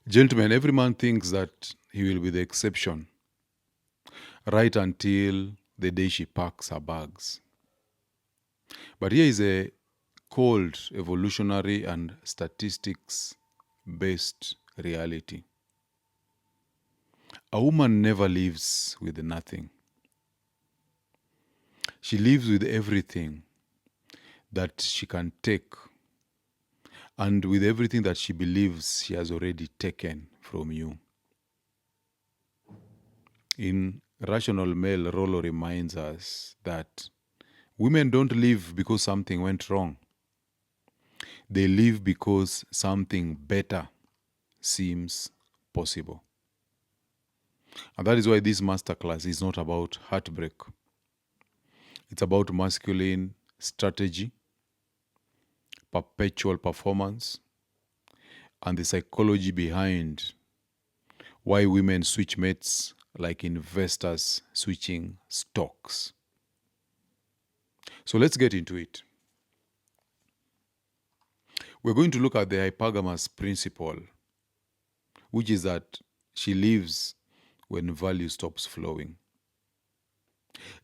Gentlemen, every man thinks that he will be the exception, right until the day she packs her bags. But here is a cold, evolutionary, and statistics based reality. A woman never lives with nothing, she lives with everything that she can take and with everything that she believes she has already taken from you. In Rational Male, Rollo reminds us that women don't live because something went wrong. They live because something better seems possible. And that is why this masterclass is not about heartbreak. It's about masculine strategy, perpetual performance, and the psychology behind why women switch mates like investors switching stocks. So let's get into it. We're going to look at the hypogamous principle, which is that she lives when value stops flowing.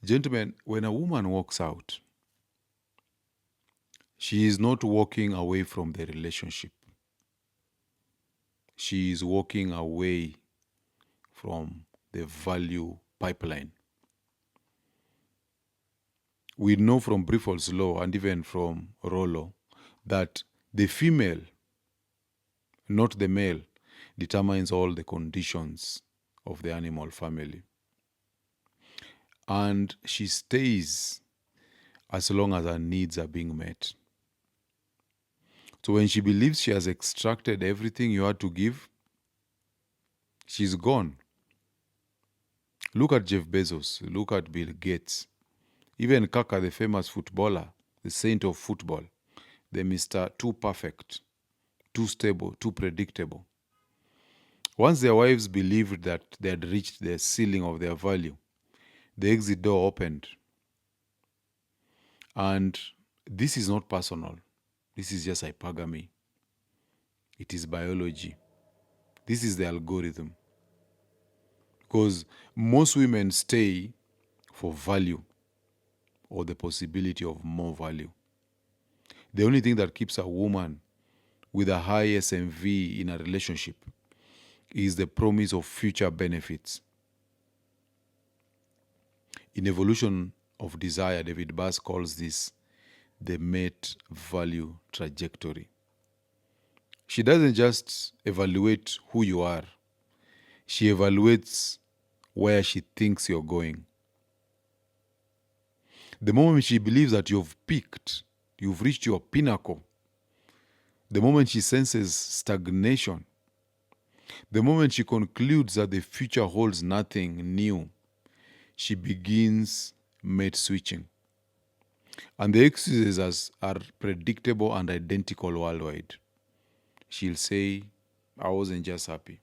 Gentlemen, when a woman walks out, she is not walking away from the relationship. She is walking away from the value pipeline. We know from Briffel's law and even from Rollo that the female, not the male, determines all the conditions of the animal family. And she stays as long as her needs are being met. So when she believes she has extracted everything you had to give, she's gone. Look at Jeff Bezos, look at Bill Gates, even Kaka, the famous footballer, the saint of football, the Mr. Too Perfect, too stable, too predictable. Once their wives believed that they had reached the ceiling of their value, the exit door opened. And this is not personal. This is just hypergamy. It is biology. This is the algorithm. Because most women stay for value or the possibility of more value. The only thing that keeps a woman with a high SMV in a relationship is the promise of future benefits. In Evolution of Desire, David Bass calls this the mate value trajectory. She doesn't just evaluate who you are, she evaluates where she thinks you're going. The moment she believes that you've peaked, you've reached your pinnacle, the moment she senses stagnation, the moment she concludes that the future holds nothing new, she begins mate switching. And the excuses are predictable and identical worldwide. She'll say, I wasn't just happy.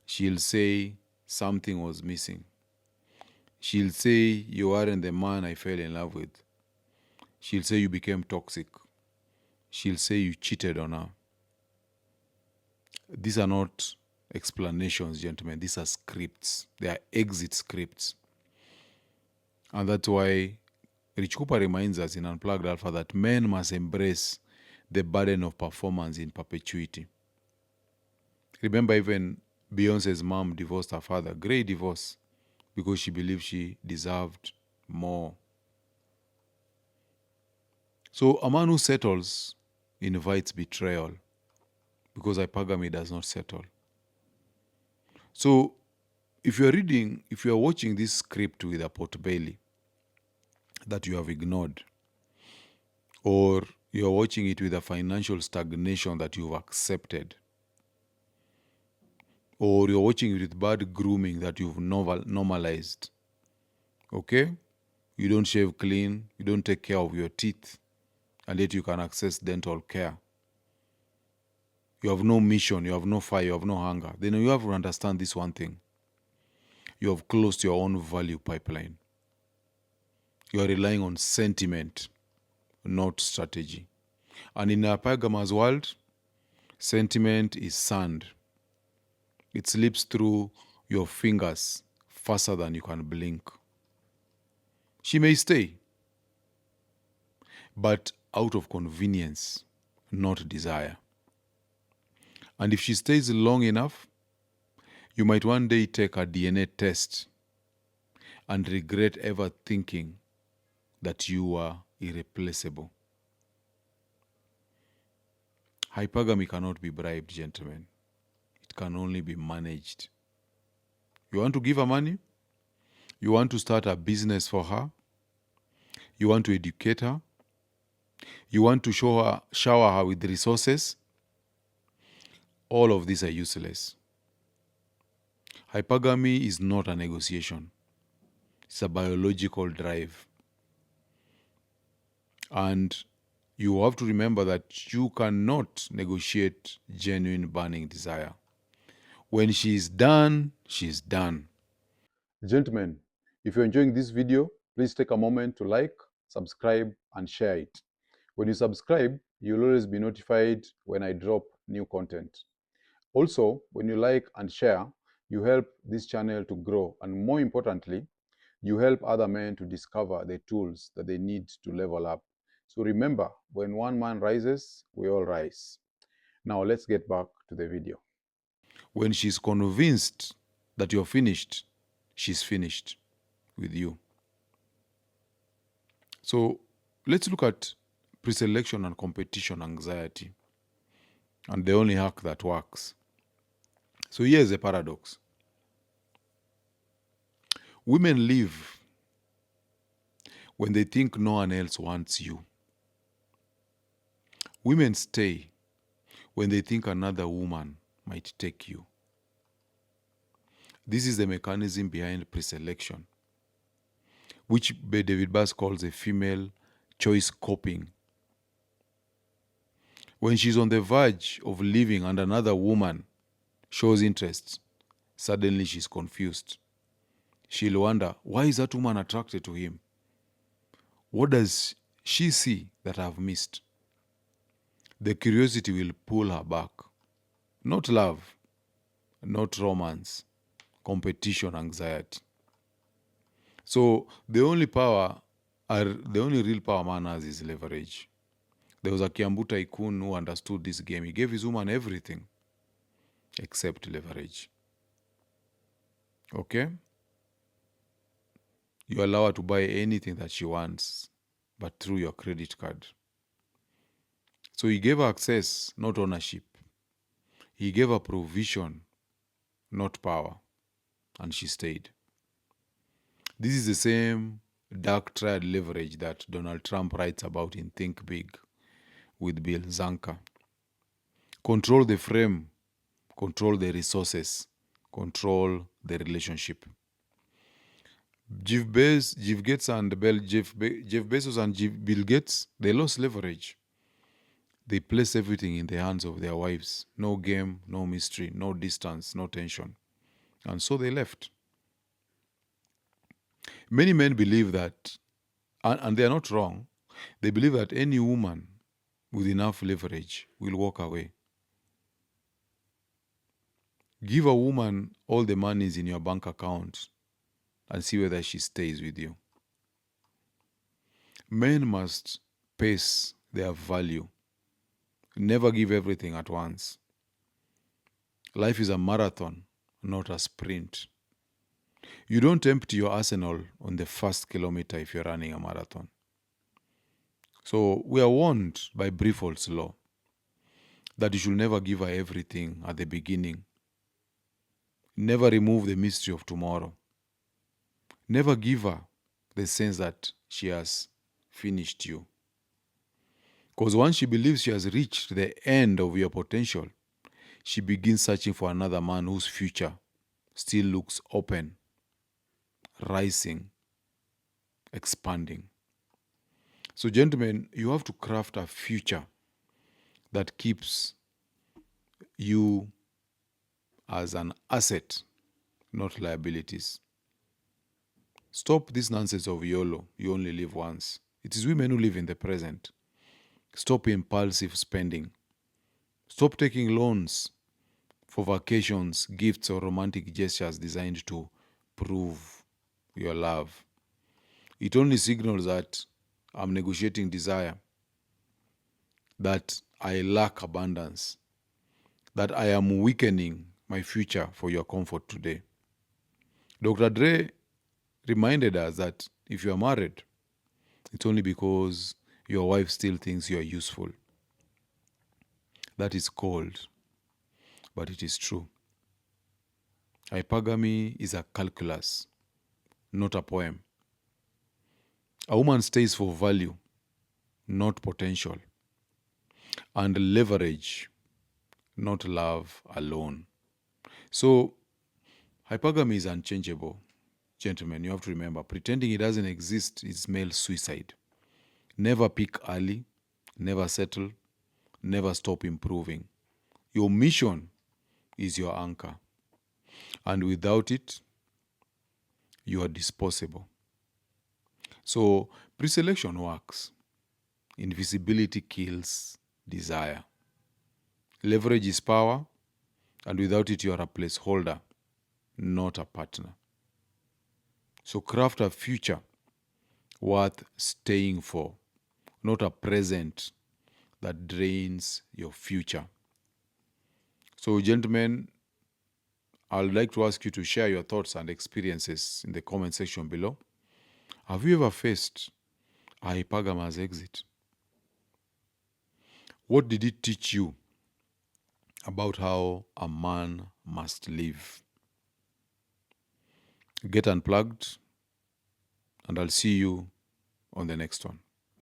She'll say, something was missing. She'll say, you aren't the man I fell in love with. She'll say, you became toxic. She'll say, you cheated on her. These are not explanations, gentlemen. These are scripts. They are exit scripts. And that's why Rich Cooper reminds us in Unplugged Alpha that men must embrace the burden of performance in perpetuity. Remember, even Beyonce's mom divorced her father. Great divorce, because she believed she deserved more. So a man who settles invites betrayal, because hypergamy does not settle. So if you are watching this script with a potbelly that you have ignored, or you are watching it with a financial stagnation that you've accepted, or you're watching it with bad grooming that you've normalized, okay? You don't shave clean, you don't take care of your teeth, and yet you can access dental care. You have no mission, you have no fire, you have no hunger. Then you have to understand this one thing. You have closed your own value pipeline. You are relying on sentiment, not strategy. And in a hypergamous world, sentiment is sand. It slips through your fingers faster than you can blink. She may stay, but out of convenience, not desire. And if she stays long enough, you might one day take a DNA test and regret ever thinking that you are irreplaceable. Hypergamy cannot be bribed, gentlemen. It can only be managed. You want to give her money? You want to start a business for her? You want to educate her? You want to shower her with resources? All of these are useless. Hypergamy is not a negotiation. It's a biological drive. And you have to remember that you cannot negotiate genuine burning desire. When she is done, she's done. Gentlemen, if you're enjoying this video, please take a moment to like, subscribe, and share it. When you subscribe, you'll always be notified when I drop new content. Also, when you like and share, you help this channel to grow, and more importantly, you help other men to discover the tools that they need to level up. So remember, when one man rises, we all rise. Now let's get back to the video. When she's convinced that you're finished, she's finished with you. So let's look at preselection and competition anxiety and the only hack that works. So here's a paradox. Women leave when they think no one else wants you. Women stay when they think another woman might take you. This is the mechanism behind preselection, which David Bass calls a female choice coping. When she's on the verge of leaving and another woman shows interest, suddenly she's confused. She'll wonder, why is that woman attracted to him? What does she see that I've missed? The curiosity will pull her back. Not love, not romance, competition anxiety. So the only real power man has is leverage. There was a Kiambu tycoon who understood this game. He gave his woman everything except leverage. Okay? You allow her to buy anything that she wants, but through your credit card. So he gave her access, not ownership. He gave her provision, not power. And she stayed. This is the same dark triad leverage that Donald Trump writes about in Think Big with Bill Zanker. Control the frame, control the resources, control the relationship. Jeff Bezos and Bill Gates, they lost leverage. They placed everything in the hands of their wives. No game, no mystery, no distance, no tension. And so they left. Many men believe that, and they are not wrong, they believe that any woman with enough leverage will walk away. Give a woman all the monies in your bank account and see whether she stays with you. Men must pace their value. Never give everything at once. Life is a marathon, not a sprint. You don't empty your arsenal on the first kilometer if you're running a marathon. So we are warned by Briffol's law that you should never give her everything at the beginning. Never remove the mystery of tomorrow. Never give her the sense that she has finished you. Because once she believes she has reached the end of your potential, she begins searching for another man whose future still looks open, rising, expanding. So, gentlemen, you have to craft a future that keeps you as an asset, not liabilities. Stop this nonsense of YOLO, you only live once. It is women who live in the present. Stop impulsive spending. Stop taking loans for vacations, gifts, or romantic gestures designed to prove your love. It only signals that I'm negotiating desire, that I lack abundance, that I am weakening my future for your comfort today. Dr. Dre reminded us that if you are married, it's only because your wife still thinks you are useful. That is cold, but it is true. Hypergamy is a calculus, not a poem. A woman stays for value, not potential, and leverage, not love alone. So, hypergamy is unchangeable. Gentlemen, you have to remember, pretending it doesn't exist is male suicide. Never peak early, never settle, never stop improving. Your mission is your anchor. And without it, you are disposable. So, pre-selection works. Invisibility kills desire. Leverage is power, and without it, you are a placeholder, not a partner. So craft a future worth staying for, not a present that drains your future. So, gentlemen, I'd like to ask you to share your thoughts and experiences in the comment section below. Have you ever faced a hypergamous exit? What did it teach you about how a man must live? Get unplugged, and I'll see you on the next one.